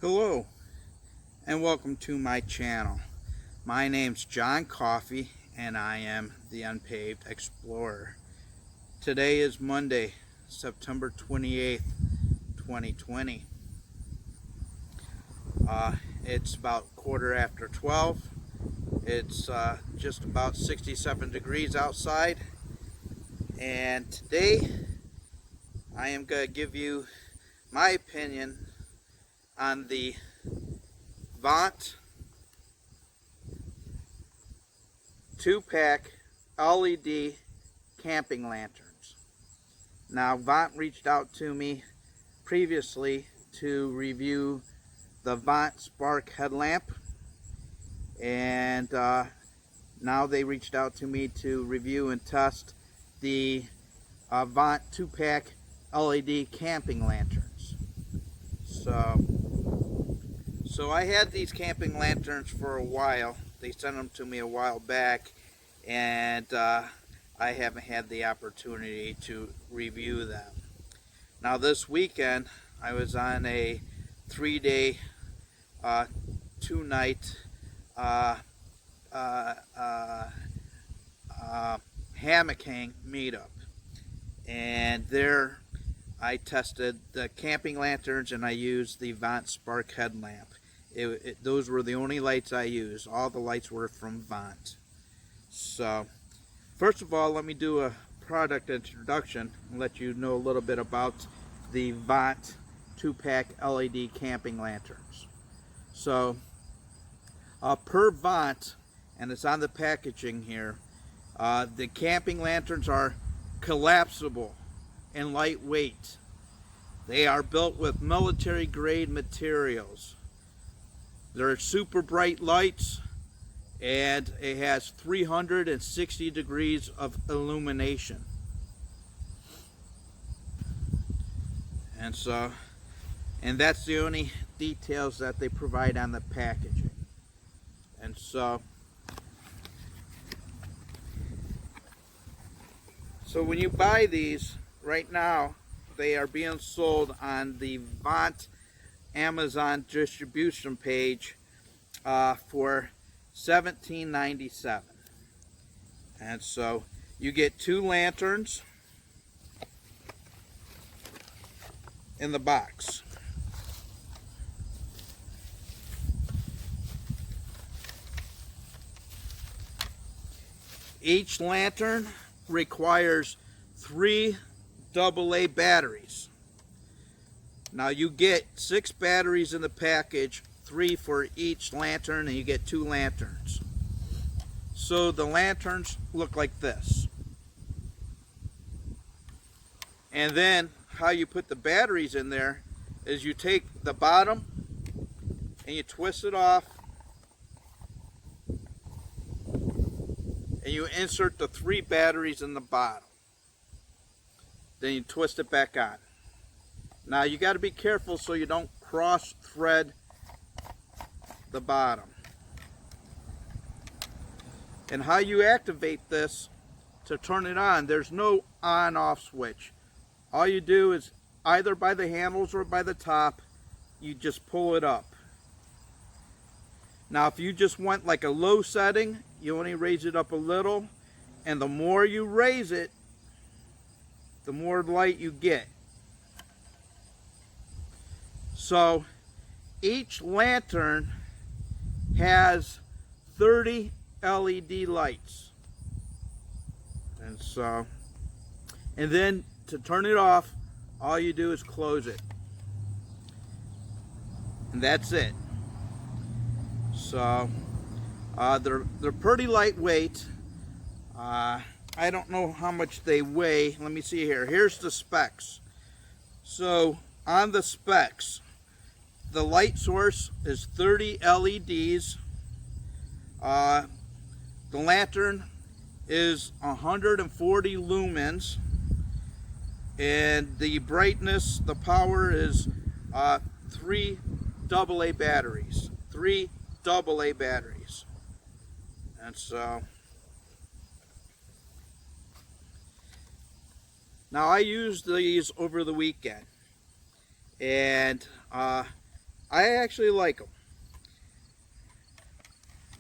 Hello and welcome to my channel. My name's John Coffey and I am the Unpaved Explorer. Today is Monday, September 28th, 2020. It's about 12:15. It's just about 67 degrees outside, and today I am going to give you my opinion on the Vont 2-pack LED camping lanterns. Now, Vont reached out to me previously to review the Vont Spark Headlamp, and now they reached out to me to review and test the Vont 2-pack LED camping lanterns. So I had these camping lanterns for a while. They sent them to me a while back, and I haven't had the opportunity to review them. Now this weekend I was on a 3-day, 2-night hammock hang meetup, and there I tested the camping lanterns and I used the Vont Spark Headlamp. Those were the only lights I used. All the lights were from Vont. So, first of all, let me do a product introduction and let you know a little bit about the Vont 2-pack LED camping lanterns. So, per Vont, and it's on the packaging here, the camping lanterns are collapsible and lightweight. They are built with military grade materials. They're super bright lights, and it has 360 degrees of illumination. And that's the only details that they provide on the packaging. And so when you buy these right now, they are being sold on the Vont Amazon distribution page for $17.97. And so you get 2 lanterns in the box. Each lantern requires 3 AA batteries. Now you get 6 batteries in the package, 3 for each lantern, and you get 2 lanterns. So the lanterns look like this. And then how you put the batteries in there is you take the bottom and you twist it off, and you insert the 3 batteries in the bottom. Then you twist it back on. Now you got to be careful so you don't cross thread the bottom. And how you activate this to turn it on, there's no on-off switch. All you do is either by the handles or by the top, you just pull it up. Now if you just want like a low setting, you only raise it up a little, and the more you raise it, the more light you get. So each lantern has 30 LED lights. And then to turn it off, all you do is close it. And that's it. So they're pretty lightweight. I don't know how much they weigh. Let me see here. Here's the specs. So on the specs, the light source is 30 LEDs. The lantern is 140 lumens, and the brightness, the power is 3 AA batteries. 3 AA batteries. And so now I used these over the weekend, and I actually like them.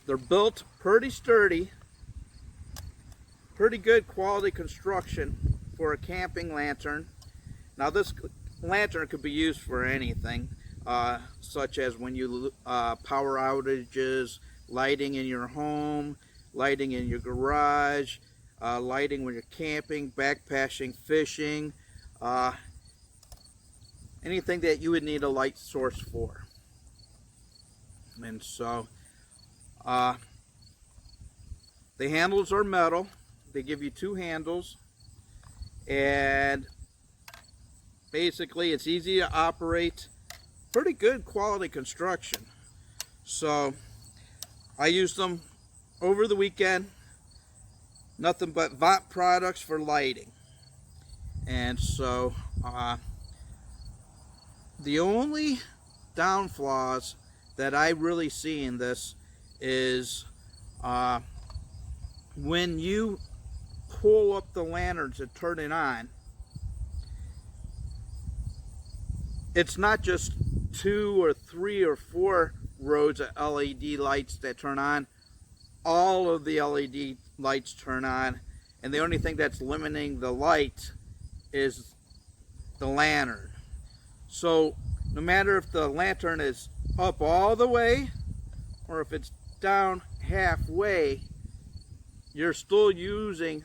They're built pretty sturdy, pretty good quality construction for a camping lantern. Now this lantern could be used for anything, such as when you power outages, lighting in your home, lighting in your garage, lighting when you're camping, backpacking, fishing, anything that you would need a light source for. And so the handles are metal. They give you 2 handles, and basically it's easy to operate, pretty good quality construction. So I used them over the weekend, nothing but Vont products for lighting. And so the only downflaws that I really see in this is when you pull up the lanterns to turn it on, it's not just 2 or 3 or 4 rows of LED lights that turn on. All of the LED lights turn on, and the only thing that's limiting the light is the lantern. So no matter if the lantern is up all the way or if it's down halfway, you're still using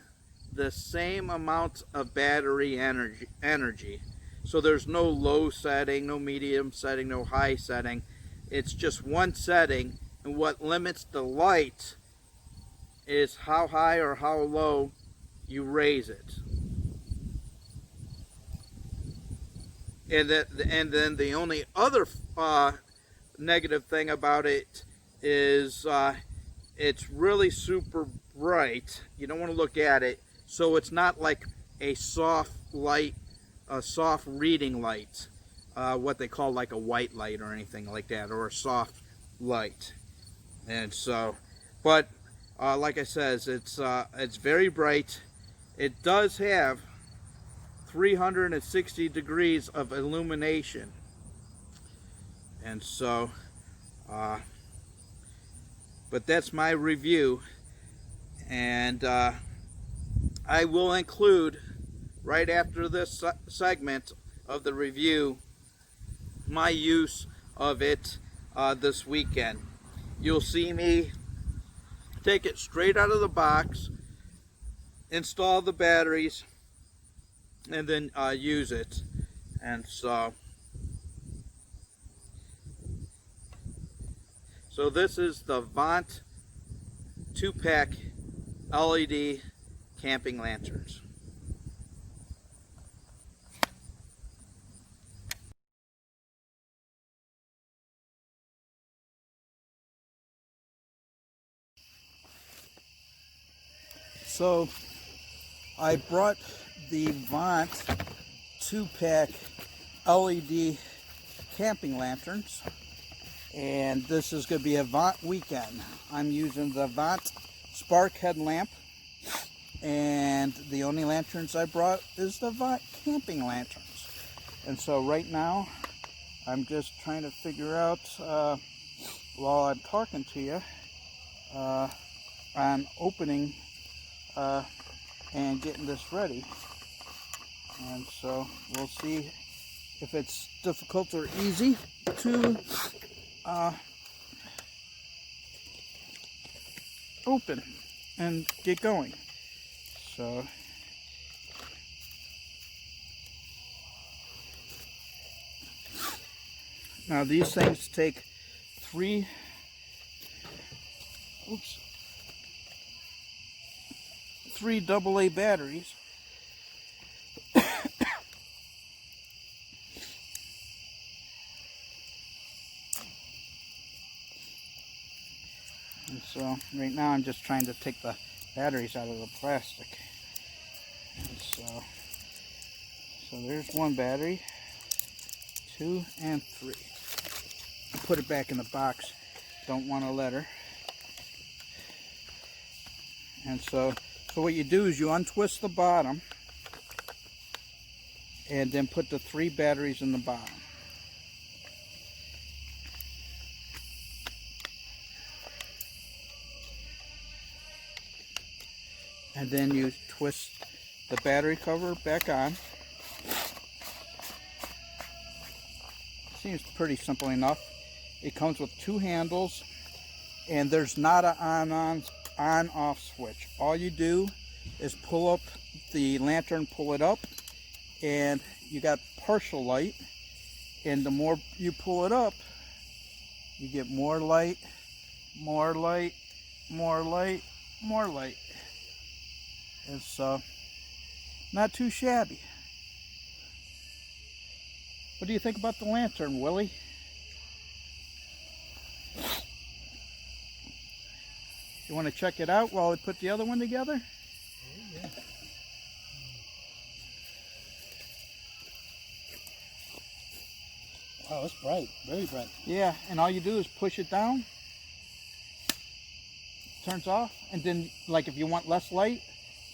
the same amount of battery energy. So there's no low setting, no medium setting, no high setting. It's just one setting, and what limits the light is how high or how low you raise it. And then the only other negative thing about it is it's really super bright. You don't want to look at it, so it's not like a soft light, a soft reading light, what they call like a white light or anything like that, or a soft light. And so, but like I says, it's very bright. It does have 360 degrees of illumination. And so but that's my review, and I will include right after this segment of the review my use of it this weekend. You'll see me take it straight out of the box, install the batteries, and then use it. And so this is the Vont 2-pack LED camping lanterns. So I brought the Vont 2-pack LED camping lanterns, and this is going to be a Vont weekend. I'm using the Vont Spark Headlamp, and the only lanterns I brought is the Vont camping lanterns. And so right now I'm just trying to figure out, while I'm talking to you, on opening and getting this ready. And so we'll see if it's difficult or easy to open and get going. So now these things take three AA batteries. And so right now I'm just trying to take the batteries out of the plastic. And so there's one battery, 2 and 3. Put it back in the box. Don't want to let her. And so what you do is you untwist the bottom and then put the 3 batteries in the bottom. and then you twist the battery cover back on. Seems pretty simple enough. It comes with two handles, and there's not an on-off switch. All you do is pull up the lantern, pull it up, and you got partial light. And the more you pull it up, you get more light, more light, more light, more light. It's not too shabby. What do you think about the lantern, Willie? You want to check it out while we put the other one together? Oh, yeah. Wow, it's bright, very bright. Yeah, and all you do is push it down, turns off, and then, like, if you want less light,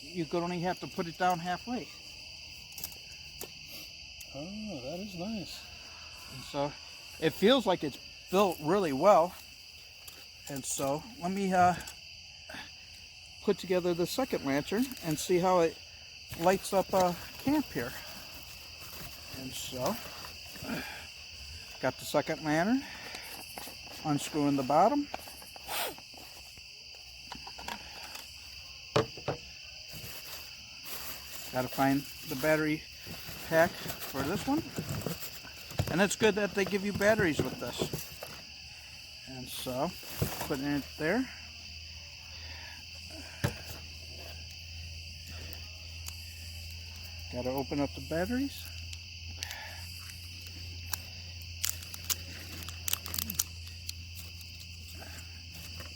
you could only have to put it down halfway. Oh, that is nice. And so it feels like it's built really well. And so let me put together the second lantern and see how it lights up camp here. And so got the second lantern, unscrewing the bottom. Got to find the battery pack for this one. And it's good that they give you batteries with this. And so, putting it there. Got to open up the batteries.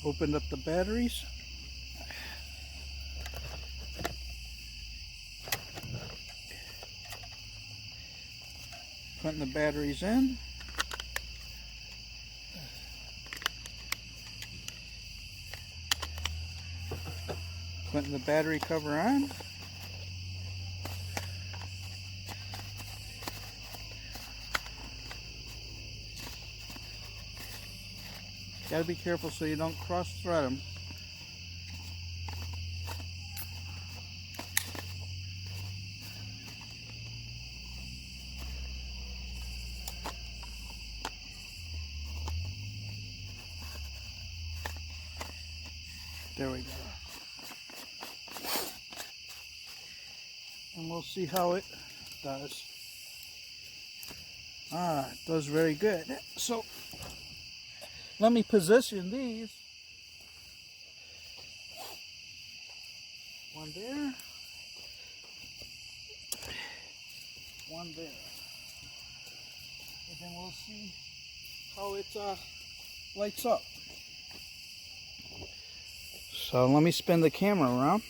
Opened up the batteries. Putting the batteries in. Putting the battery cover on. Gotta be careful so you don't cross thread them. There we go. And we'll see how it does. Ah, it does very good. So let me position these. One there. One there. And then we'll see how it lights up. So let me spin the camera around.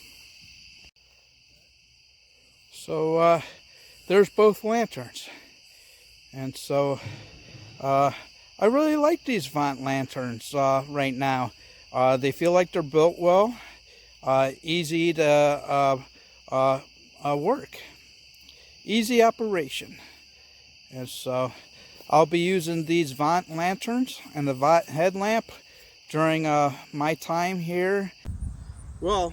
So there's both lanterns. And so I really like these Vont lanterns right now. They feel like they're built well, easy to work, easy operation. And so I'll be using these Vont lanterns and the Vont headlamp during my time here. Well,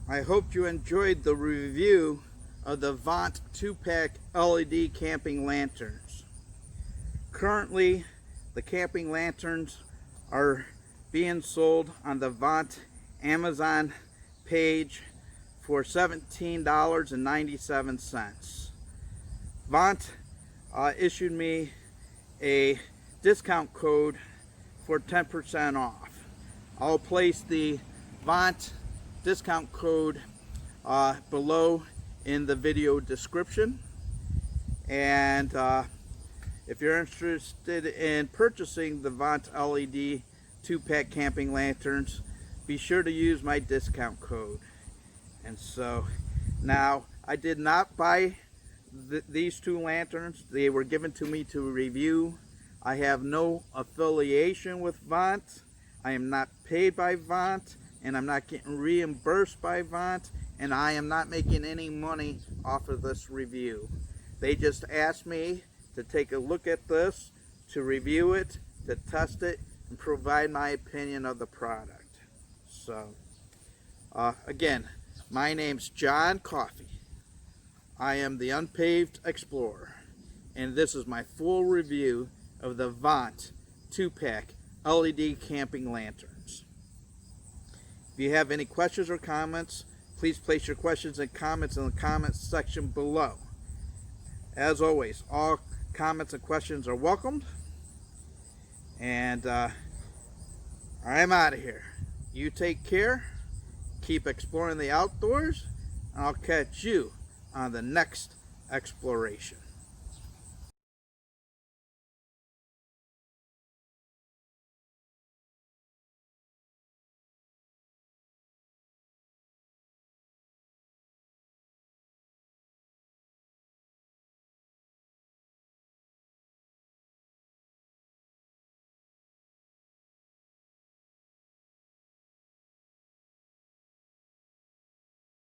I hope you enjoyed the review of the Vont 2-pack LED camping lanterns. Currently, the camping lanterns are being sold on the Vont Amazon page for $17.97. Vont issued me a discount code for 10% off. I'll place the Vont discount code below in the video description. And if you're interested in purchasing the Vont LED 2-pack camping lanterns, be sure to use my discount code. And so now, I did not buy these two lanterns. They were given to me to review. I have no affiliation with Vont. I am not paid by Vont, and I'm not getting reimbursed by Vont, and I am not making any money off of this review. They just asked me to take a look at this, to review it, to test it, and provide my opinion of the product. So Again, my name's John Coffey. I am the Unpaved Explorer, and this is my full review of the Vont 2-pack LED camping lanterns. If you have any questions or comments, please place your questions and comments in the comments section below. As always, all comments and questions are welcomed. And I'm out of here. You take care. Keep exploring the outdoors. And I'll catch you on the next exploration.